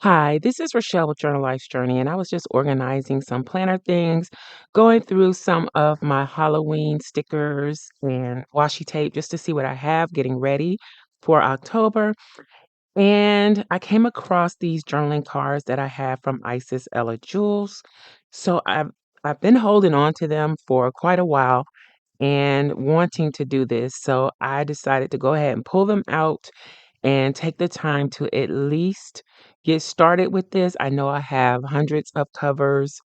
Hi, this is Rachelle with Journal Life's Journey, and I was just organizing some planner things, going through some of my Halloween stickers and washi tape just to see what I have, getting ready for October. And I came across these journaling cards that I have from Isis Ella Jules. So I've been holding on to them for quite a while and wanting to do this. So I decided to go ahead and pull them out and take the time to at least get started with this. I know I have hundreds of covers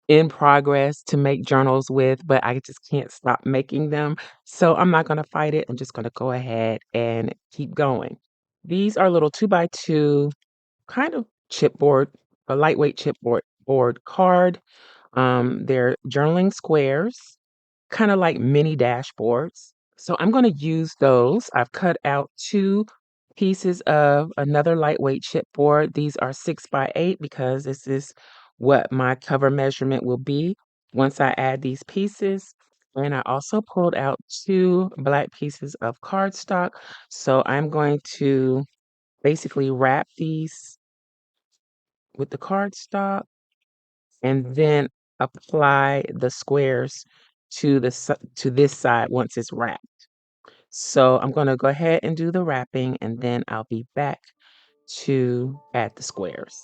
in progress to make journals with, but I just can't stop making them. So I'm not going to fight it. I'm just going to go ahead and keep going. These are little 2x2 kind of chipboard, a lightweight chipboard card. They're journaling squares, kind of like mini dashboards. So I'm going to use those. I've cut out two pieces of another lightweight chipboard. These are 6x8 because this is what my cover measurement will be once I add these pieces. And I also pulled out two black pieces of cardstock. So I'm going to basically wrap these with the cardstock and then apply the squares to this side once it's wrapped. So I'm going to go ahead and do the wrapping and then I'll be back to add the squares.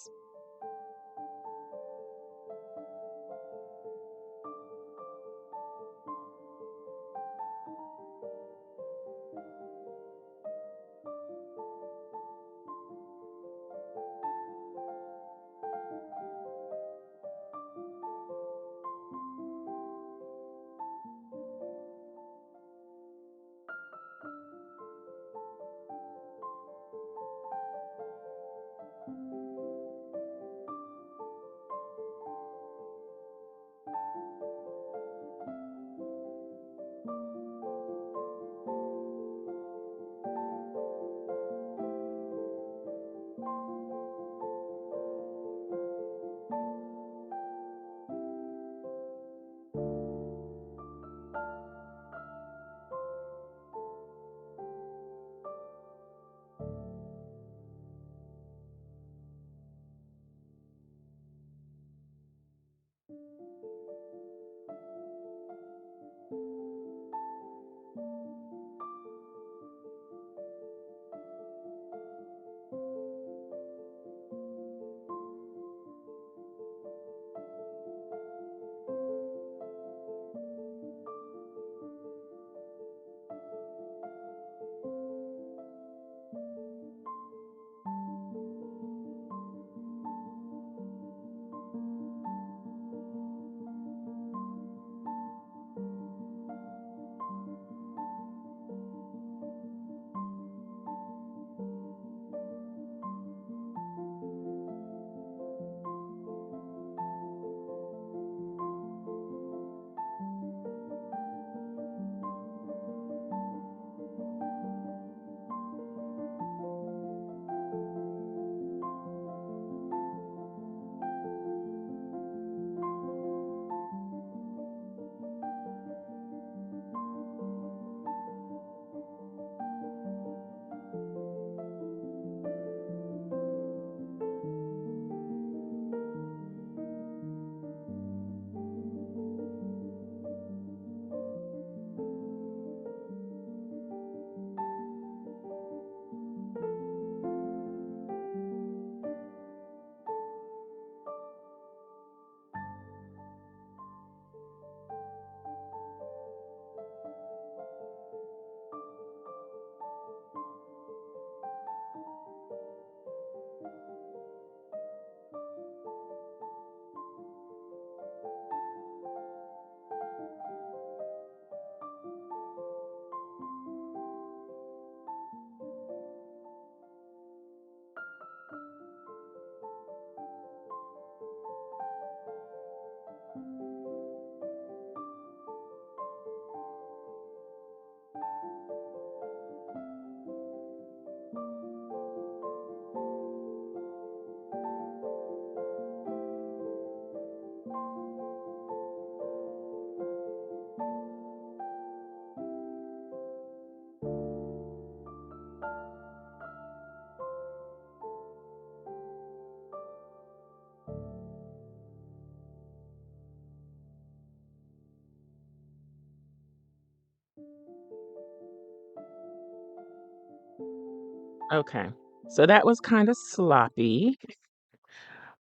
Okay. So that was kind of sloppy,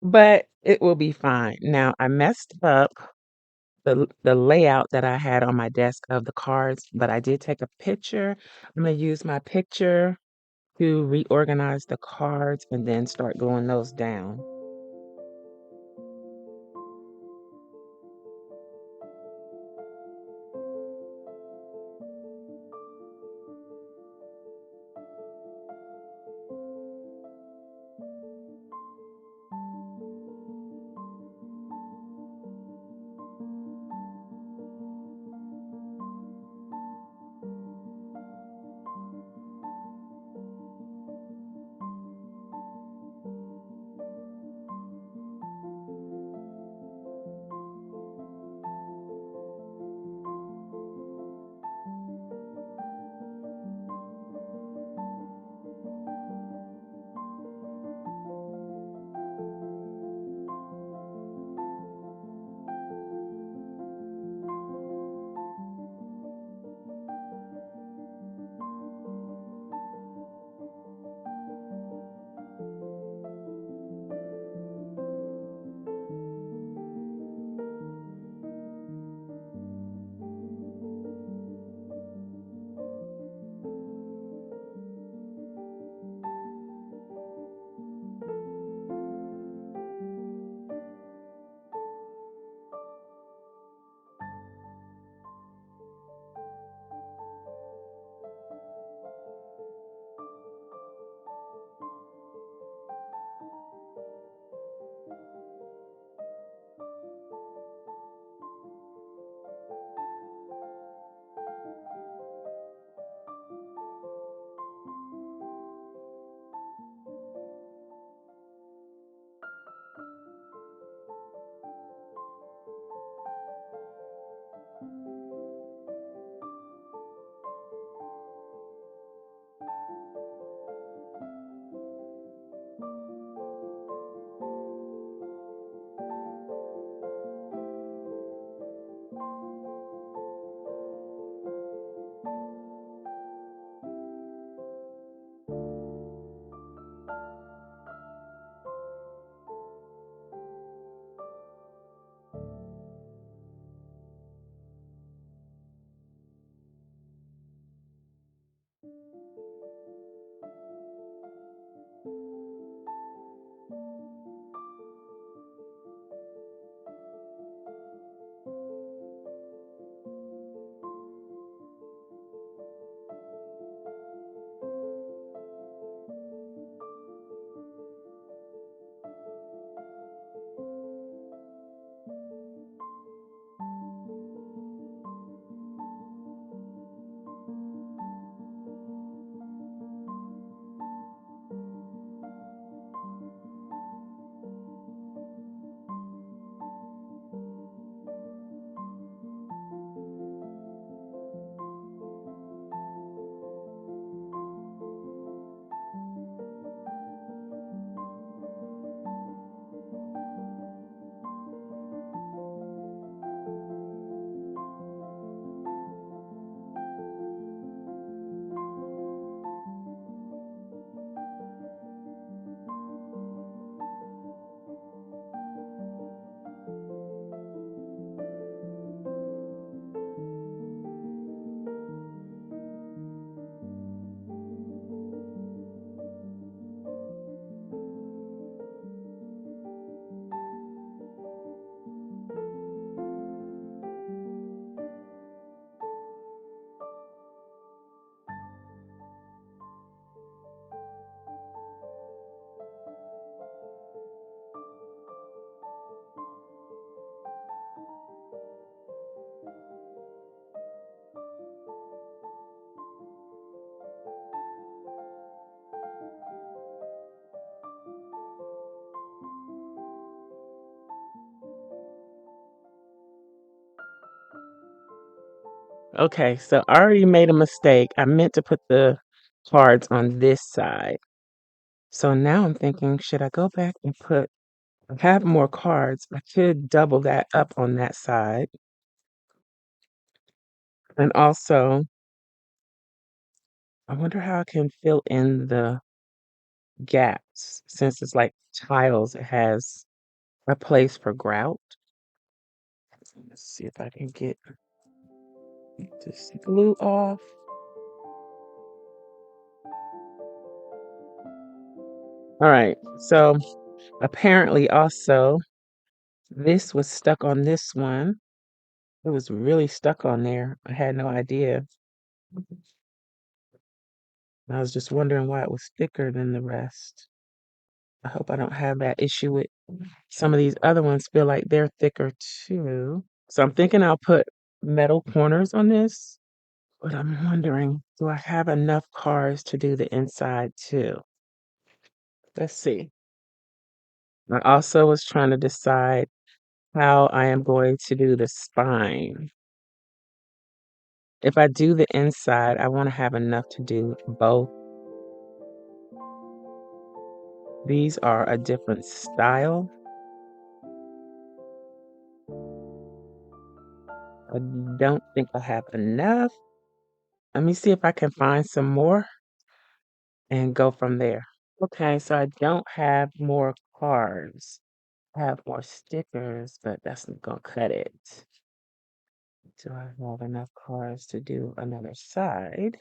but it will be fine. Now I messed up the layout that I had on my desk of the cards, but I did take a picture. I'm gonna use my picture to reorganize the cards and then start gluing those down. Okay, so I already made a mistake. I meant to put the cards on this side. So now I'm thinking, should I go back and have more cards? I could double that up on that side. And also, I wonder how I can fill in gaps. Since it's like tiles, it has a place for grout. Let's see if I can get this glue off. All right, so apparently also this was stuck on this one. It was really stuck on there. I had no idea. I was just wondering why it was thicker than the rest. I hope I don't have that issue with some of these other ones feel like they're thicker too. So I'm thinking I'll put metal corners on this, but I'm wondering, do I have enough cards to do the inside too? Let's see. I also was trying to decide how I am going to do the spine. If I do the inside, I want to have enough to do both. These are a different style. I don't think I have enough. Let me see if I can find some more and go from there. Okay, so I don't have more cards. I have more stickers, but that's not gonna cut it. Do I have enough cards to do another side?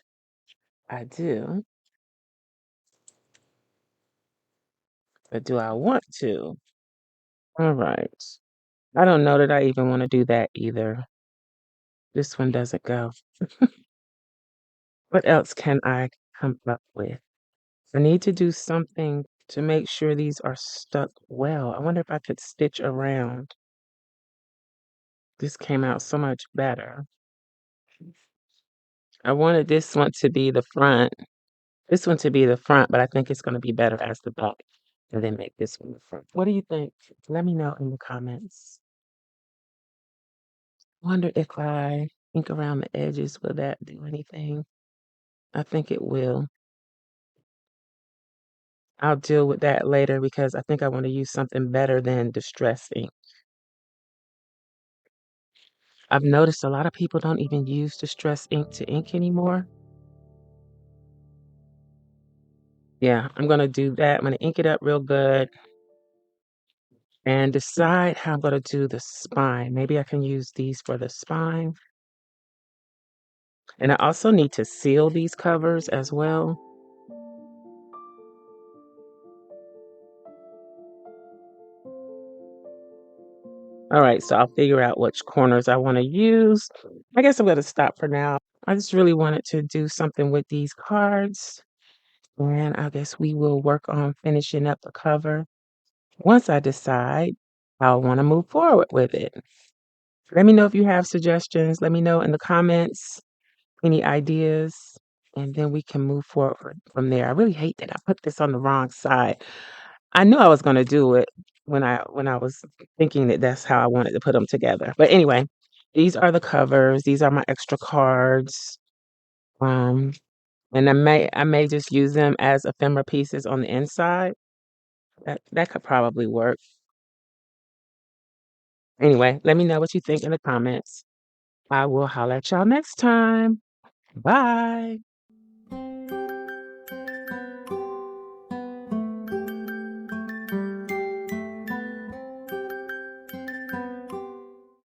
I do, but do I want to? All right. I don't know that I even want to do that either. This one doesn't go. What else can I come up with? I need to do something to make sure these are stuck well. I wonder if I could stitch around. This came out so much better. I wanted this one to be the front. This one to be the front, but I think it's going to be better as the back. And then make this one the front. What do you think? Let me know in the comments. Wonder if I ink around the edges, will that do anything? I think it will. I'll deal with that later because I think I want to use something better than Distress ink. I've noticed a lot of people don't even use Distress ink to ink anymore. Yeah, I'm going to do that. I'm going to ink it up real good and decide how I'm going to do the spine. Maybe I can use these for the spine. And I also need to seal these covers as well. All right, so I'll figure out which corners I want to use. I guess I'm going to stop for now. I just really wanted to do something with these cards. And I guess we will work on finishing up the cover once I decide how I want to move forward with it. Let me know if you have suggestions. Let me know in the comments any ideas, and then we can move forward from there. I really hate that I put this on the wrong side. I knew I was going to do it when I was thinking that that's how I wanted to put them together. But anyway, these are the covers. These are my extra cards. Um, and I may just use them as ephemera pieces on the inside. That could probably work. Anyway, let me know what you think in the comments. I will holler at y'all next time. Bye.